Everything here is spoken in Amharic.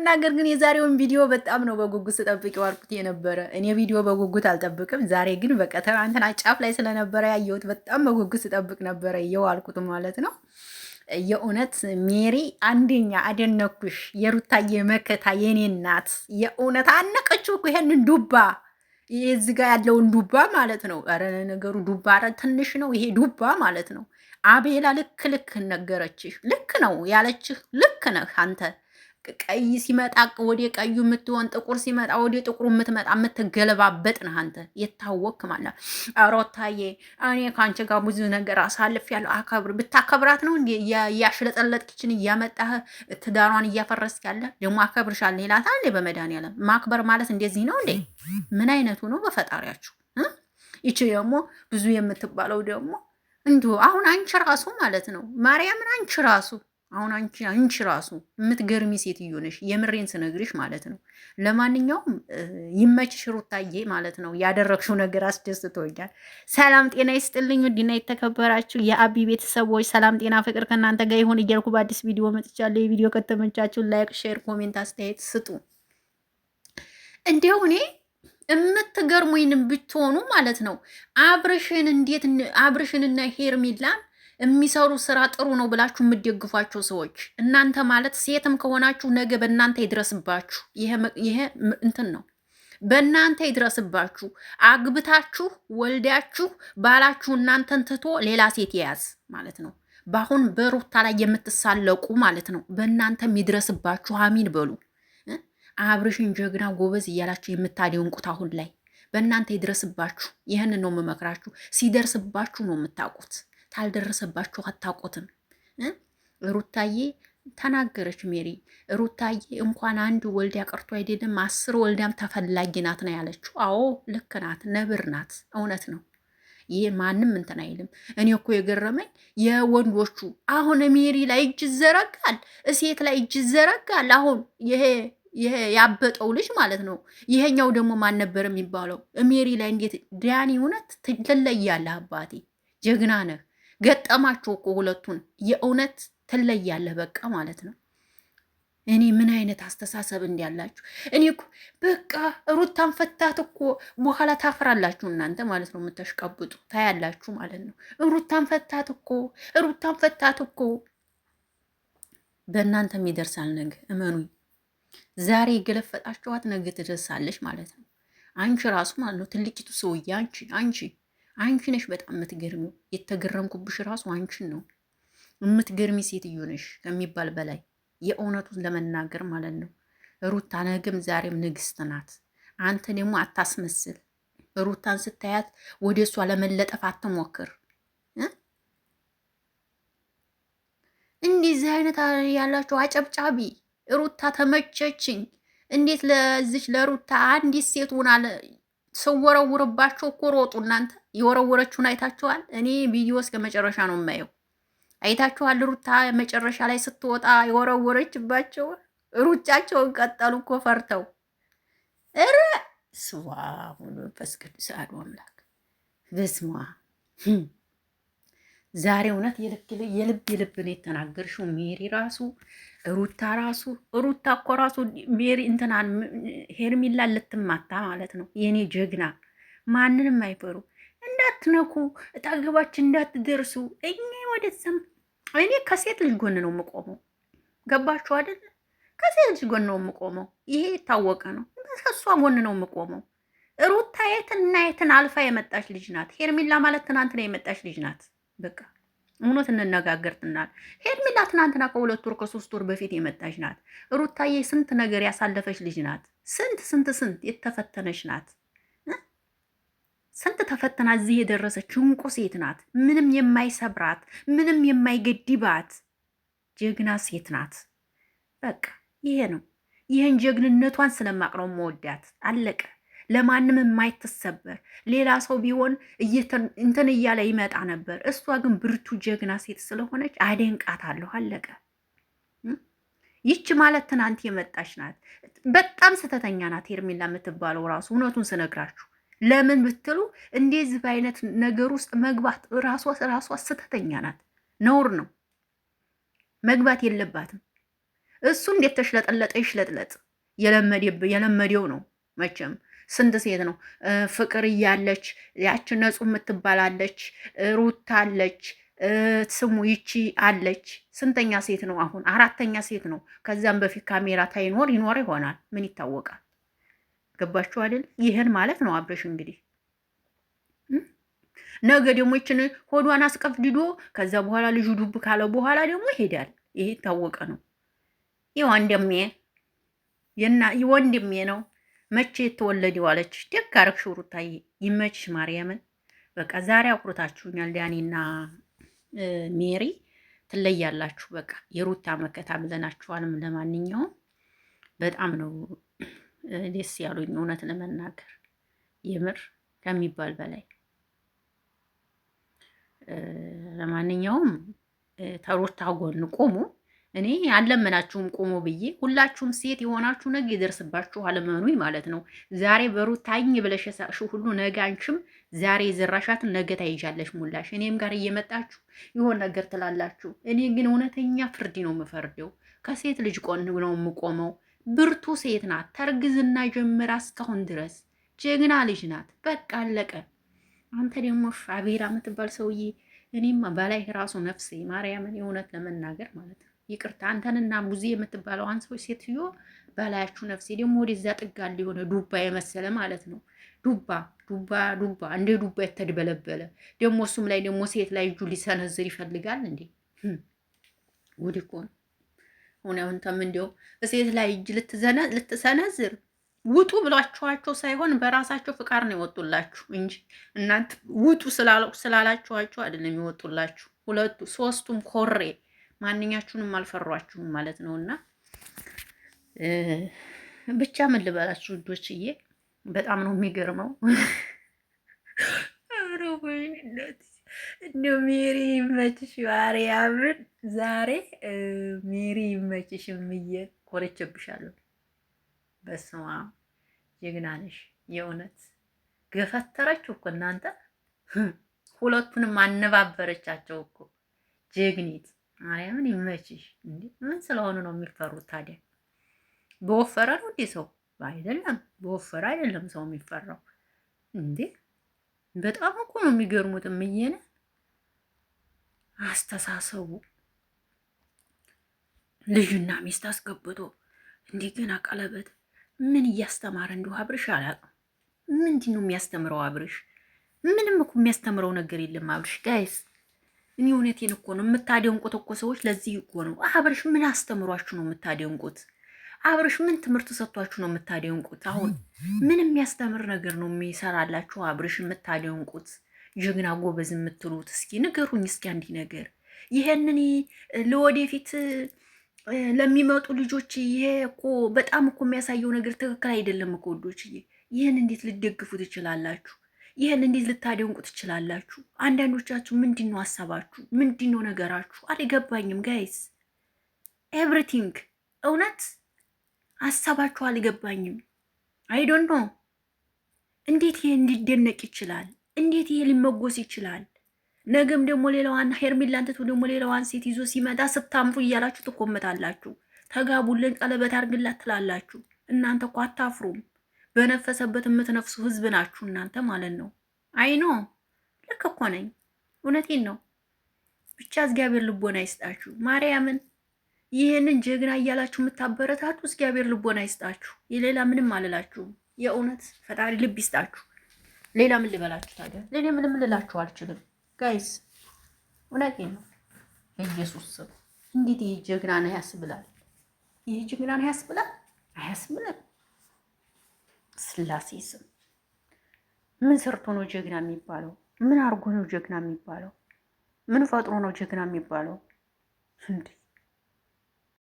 ለመናገር ግን የዛሬውን ቪዲዮ በጣም ነው በጉጉት ስጠብቅ የዋልኩት የነበረ። እኔ ቪዲዮ በጉጉት አልጠብቅም። ዛሬ ግን በቃ ትናንትና ጫፍ ላይ ስለነበረ ያየሁት በጣም በጉጉት ስጠብቅ ነበረ የዋልኩት ማለት ነው። የእውነት ሜሪ አንደኛ አደነኩሽ። የሩታዬ መከታ የኔ እናት የእውነት አነቀችው እኮ ይሄንን ዱባ እዚህ ጋር ያለውን ዱባ ማለት ነው። ኧረ ነገሩ ዱባ ኧረ ትንሽ ነው ይሄ ዱባ ማለት ነው። አቤላ ልክ ልክ ነገረችህ። ልክ ነው ያለችህ ልክ ነህ አንተ። ቀይ ሲመጣ ወደ ቀዩ የምትሆን ጥቁር ሲመጣ ወደ ጥቁሩ የምትመጣ የምትገለባበጥ ነህ አንተ። የታወክ ማለት ሩታዬ፣ እኔ ከአንቺ ጋር ብዙ ነገር አሳልፍ ያለው አከብር ብታከብራት ነው እንዲ እያሽለጠለጥክችን እያመጣህ ትዳሯን እያፈረስክ ያለ ደግሞ አከብርሻለሁ ይላታል። በመድኃኒዓለም ማክበር ማለት እንደዚህ ነው እንዴ? ምን አይነቱ ነው? በፈጣሪያችሁ ይቺ ደግሞ ብዙ የምትባለው ደግሞ እንዲሁ አሁን አንቺ ራሱ ማለት ነው ማርያምን አንቺ ራሱ አሁን አንቺ ራሱ የምትገርሚ ሴትዮ ነሽ። የምሬን ስነግርሽ ማለት ነው። ለማንኛውም ይመችሽ ሩታዬ ማለት ነው። ያደረግሽው ነገር አስደስቶኛል። ሰላም ጤና ይስጥልኝ ውድና የተከበራችሁ የአቢ ቤተሰቦች፣ ሰላም ጤና ፍቅር ከእናንተ ጋር ይሁን እያልኩ በአዲስ ቪዲዮ መጥቻለሁ። የቪዲዮ ከተመቻችሁ ላይክ፣ ሼር፣ ኮሜንት አስተያየት ስጡ። እንዲያው እኔ የምትገርሙኝንም ብትሆኑ ማለት ነው አብርሽንና ሄርሜላን የሚሰሩ ስራ ጥሩ ነው ብላችሁ የምትደግፏቸው ሰዎች እናንተ ማለት ሴትም ከሆናችሁ ነገ በእናንተ ይድረስባችሁ። ይሄ እንትን ነው፣ በእናንተ ይድረስባችሁ። አግብታችሁ ወልዳችሁ ባላችሁ እናንተን ትቶ ሌላ ሴት የያዝ ማለት ነው። በአሁን በሩታ ላይ የምትሳለቁ ማለት ነው፣ በእናንተም ይድረስባችሁ። አሚን በሉ። አብርሽን ጀግና ጎበዝ እያላችሁ የምታደንቁት አሁን ላይ በእናንተ ይድረስባችሁ። ይህንን ነው የምመክራችሁ። ሲደርስባችሁ ነው የምታውቁት፣ ታልደረሰባችሁ አታውቁትም። ሩታዬ ተናገረች ሜሪ። ሩታዬ እንኳን አንድ ወልዳ ቀርቶ አይደለም 10 ወልዳም ተፈላጊ ናት ነው ያለችው። አዎ ልክ ናት፣ ነብር ናት። እውነት ነው። ይሄ ማንም እንትን አይልም። እኔ እኮ የገረመኝ የወንዶቹ አሁን ሜሪ ላይ እጅ ይዘረጋል፣ እሴት ላይ እጅ ይዘረጋል። አሁን ይሄ ያበጠው ልጅ ማለት ነው። ይሄኛው ደግሞ ማን ነበር የሚባለው? ሜሪ ላይ እንዴት ዳኒ፣ እውነት ትለያለህ አባቴ፣ ጀግና ነህ። ገጠማቸው እኮ ሁለቱን፣ የእውነት ትለያለህ በቃ ማለት ነው። እኔ ምን አይነት አስተሳሰብ እንዲያላችሁ እኔ እኮ በቃ ሩታን ፈታት እኮ በኋላ ታፍራላችሁ እናንተ ማለት ነው። የምታሽቀብጡ ታያላችሁ ማለት ነው። ሩታን ፈታት እኮ በእናንተም ይደርሳል ነገ፣ እመኑኝ። ዛሬ የገለፈጣችኋት ነገ ትደርሳለች ማለት ነው። አንቺ ራሱ ማለት ነው ትልቂቱ ሰውዬ አንቺ ነሽ በጣም የምትገርሚው። የተገረምኩብሽ ራሱ አንቺን ነው። የምትገርሚ ሴትዮ ነሽ ከሚባል በላይ የእውነቱን ለመናገር ማለት ነው። ሩታ ነገም ዛሬም ንግስት ናት። አንተ ደግሞ አታስመስል። ሩታን ስታያት ወደ እሷ ለመለጠፍ አትሞክር። እንዲህ አይነት ያላችሁ አጨብጫቢ ሩታ ተመቸችኝ። እንዴት ለዚች ለሩታ አንዲት ሴት ሆናለ ስወረውርባቸው እኮ ሮጡ። እናንተ የወረወረችውን አይታችኋል? እኔ ቪዲዮ እስከ መጨረሻ ነው የማየው። አይታችኋል? ሩታ መጨረሻ ላይ ስትወጣ የወረወረችባቸው ሩጫቸውን ቀጠሉ እኮ ፈርተው። እረ ስዋ መንፈስ ቅዱስ አሐዱ አምላክ በስመ አብ። ዛሬ እውነት የልብ ነው የተናገርሽው ሜሪ። ራሱ ሩታ እኮ ራሱ ሜሪ እንትናን ሄርሚላን ልትማታ ማለት ነው። የኔ ጀግና ማንንም አይፈሩ። እንዳትነኩ፣ እጣገባችን እንዳትደርሱ። እኔ ከሴት ልጅ ጎን ነው የምቆመው። ገባችሁ አይደለ? ከሴት ልጅ ጎን ነው የምቆመው። ይሄ የታወቀ ነው። ከሷ ጎን ነው የምቆመው። ሩታ የትና የትን አልፋ የመጣች ልጅ ናት። ሄርሚላ ማለት ትናንትና የመጣች ልጅ ናት። በቃ እውነት እንነጋገር ትናል። ሄርሜላ ትናንትና ከ2 ወር ከ3 ወር በፊት የመጣች ናት። ሩታዬ ስንት ነገር ያሳለፈች ልጅ ናት። ስንት የተፈተነች ናት። ስንት ተፈተና እዚህ የደረሰች እንቁ ሴት ናት። ምንም የማይሰብራት ምንም የማይገድባት ጀግና ሴት ናት። በቃ ይሄ ነው። ይህን ጀግንነቷን ስለማቅረው መወዳት አለቀ። ለማንም የማይተሰበር ሌላ ሰው ቢሆን እንትን እያለ ይመጣ ነበር። እሷ ግን ብርቱ ጀግና ሴት ስለሆነች አደንቃታለሁ። አለቀ። ይች ማለት ትናንት የመጣች ናት። በጣም ስተተኛ ናት ሄርሜላ የምትባለው ራሱ። እውነቱን ስነግራችሁ ለምን ብትሉ እንደዚህ በአይነት ነገር ውስጥ መግባት ራሷ ስተተኛ ናት። ነውር ነው። መግባት የለባትም። እሱ እንዴት ተሽለጠለጠ ይሽለጥለጥ። የለመደው ነው መቼም። ስንት ሴት ነው ፍቅር እያለች ያች ነጹ የምትባላለች ሩታ አለች ስሙ ይቺ አለች። ስንተኛ ሴት ነው አሁን? አራተኛ ሴት ነው። ከዛም በፊት ካሜራ ታይኖር ይኖር ይሆናል። ምን ይታወቃል? ገባችሁ አይደል? ይህን ማለት ነው አብረሽ እንግዲህ ነገ ደግሞ ይችን ሆዷን አስቀፍድዶ ከዛ በኋላ ልጁ ዱብ ካለ በኋላ ደግሞ ይሄዳል። ይሄ የታወቀ ነው። ወንድሜ ወንድሜ ነው። መቼ የተወለደ ዋለች። ደግ አደረግሽ ሩታዬ፣ ይመችሽ ማርያምን። በቃ ዛሬ አኩርታችሁኛል። ዳኒና ሜሪ ትለያላችሁ። በቃ የሩታ መከታ ብለናችኋልም። ለማንኛውም በጣም ነው ደስ ያሉኝ እውነት ለመናገር የምር ከሚባል በላይ። ለማንኛውም ተሩታ ጎን ቆሙ። እኔ አልለመናችሁም ቆሞ ብዬ። ሁላችሁም ሴት የሆናችሁ ነገ ይደርስባችኋል፣ እመኑኝ ማለት ነው። ዛሬ በሩታኝ ብለሽ የሳቅሽው ሁሉ ነገ አንቺም ዛሬ የዘራሻትን ነገ ታይዣለሽ ሙላሽ። እኔም ጋር እየመጣችሁ ይሆን ነገር ትላላችሁ። እኔ ግን እውነተኛ ፍርድ ነው የምፈርደው። ከሴት ልጅ ቆን ነው የምቆመው። ብርቱ ሴት ናት። ተርግዝና ጀምራ እስካሁን ድረስ ጀግና ልጅ ናት። በቃ አለቀ። አንተ ደግሞ አቤራ የምትባል ሰውዬ እኔማ በላይ ራሱ ነፍሴ ማርያምን የእውነት ለመናገር ማለት ነው። ይቅርታ አንተንና ቡዜ የምትባለዋን ሰዎች ሴትዮ በላያችሁ ነፍሴ ደግሞ ወደዛ ጥጋል የሆነ ዱባ የመሰለ ማለት ነው። ዱባ እንደ ዱባ የተድበለበለ ደግሞ እሱም ላይ ደግሞ ሴት ላይ እጁ ሊሰነዝር ይፈልጋል እንዴ! ጉድ እኮ ነው። ሁኔውንተም እንዲያው ሴት ላይ እጅ ልትሰነዝር ውጡ ብሏችኋቸው ሳይሆን በራሳቸው ፍቃድ ነው ይወጡላችሁ እንጂ እናንተ ውጡ ስላላችኋቸው አይደለም ይወጡላችሁ። ሁለቱ ሶስቱም ኮሬ ማንኛችሁንም አልፈሯችሁም ማለት ነውና ብቻ ምን ልበላችሁ ልጆችዬ፣ በጣም ነው የሚገርመው። እንደ ሜሪ ይመችሽ ማርያምን። ዛሬ ሜሪ ይመችሽ ምዬ ኮረቸብሻለሁ። በስመ አብ ጀግና ነሽ የእውነት ገፈተረችው እኮ እናንተ። ሁለቱንም አነባበረቻቸው እኮ ጀግኒት ማርያምን ይመችሽ። እንዴ ምን ስለሆኑ ነው የሚፈሩት ታዲያ? በወፈረ ነው እንዴ ሰው? አይደለም በወፈረ አይደለም ሰው የሚፈራው እንዴ። በጣም እኮ ነው የሚገርሙት። እምዬነ አስተሳሰቡ ልጅና ሚስት አስገብቶ እንዲህ ገና ቀለበት ምን እያስተማረ እንደው አብርሽ አላውቅም። ምንድን ነው የሚያስተምረው አብርሽ? ምንም እኮ የሚያስተምረው ነገር የለም አብርሽ። ጋይስ እኔ እውነቴን እኮ ነው። የምታደንቁት እኮ ሰዎች ለዚህ እኮ ነው። አብርሽ ምን አስተምሯችሁ ነው የምታደንቁት? አብርሽ ምን ትምህርት ሰጥቷችሁ ነው የምታደንቁት? አሁን ምን የሚያስተምር ነገር ነው የሚሰራላችሁ አብርሽ የምታደንቁት? ጀግና ጎበዝ የምትሉት እስኪ ንገሩኝ እስኪ አንዲ ነገር። ይሄንን ለወደፊት ለሚመጡ ልጆች ይሄ እኮ በጣም እኮ የሚያሳየው ነገር ትክክል አይደለም እኮ ወዶች። ይህን እንዴት ልደግፉ ትችላላችሁ? ይህን እንዴት ልታደንቁ ትችላላችሁ? አንዳንዶቻችሁ ምንድን ነው ሀሳባችሁ? ምንድን ነው ነገራችሁ? አልገባኝም ጋይስ። ኤቭሪቲንግ እውነት ሀሳባችሁ አልገባኝም። አይዶን ነው። እንዴት ይሄ እንዲደነቅ ይችላል? እንዴት ይሄ ሊመጎስ ይችላል? ነገም ደግሞ ሌላዋን ሄርሚላን ትቶ ደግሞ ሌላዋን ሴት ይዞ ሲመጣ ስታምሩ እያላችሁ ትቆመታላችሁ። ተጋቡልን፣ ቀለበት አድርግላት ትላላችሁ። እናንተ እኮ አታፍሩም። በነፈሰበት የምትነፍሱ ህዝብ ናችሁ እናንተ ማለት ነው። አይኖ ልክ እኮ ነኝ። እውነቴን ነው። ብቻ እግዚአብሔር ልቦና ይስጣችሁ ማርያምን። ይህንን ጀግና እያላችሁ የምታበረታቱ እግዚአብሔር ልቦና ይስጣችሁ። የሌላ ምንም አልላችሁም። የእውነት ፈጣሪ ልብ ይስጣችሁ። ሌላ ምን ልበላችሁ ታዲያ? ሌላ ምንም ልላችሁ አልችልም ጋይስ። እውነቴን ነው። ኢየሱስ ስም እንዴት ይህ ጀግና ነው ያስብላል። ይህ ጀግና ነው ያስብላል። አያስብልም። ስላሴ ስም ምን ሰርቶ ነው ጀግና የሚባለው? ምን አርጎ ነው ጀግና የሚባለው? ምን ፈጥሮ ነው ጀግና የሚባለው? እንዴ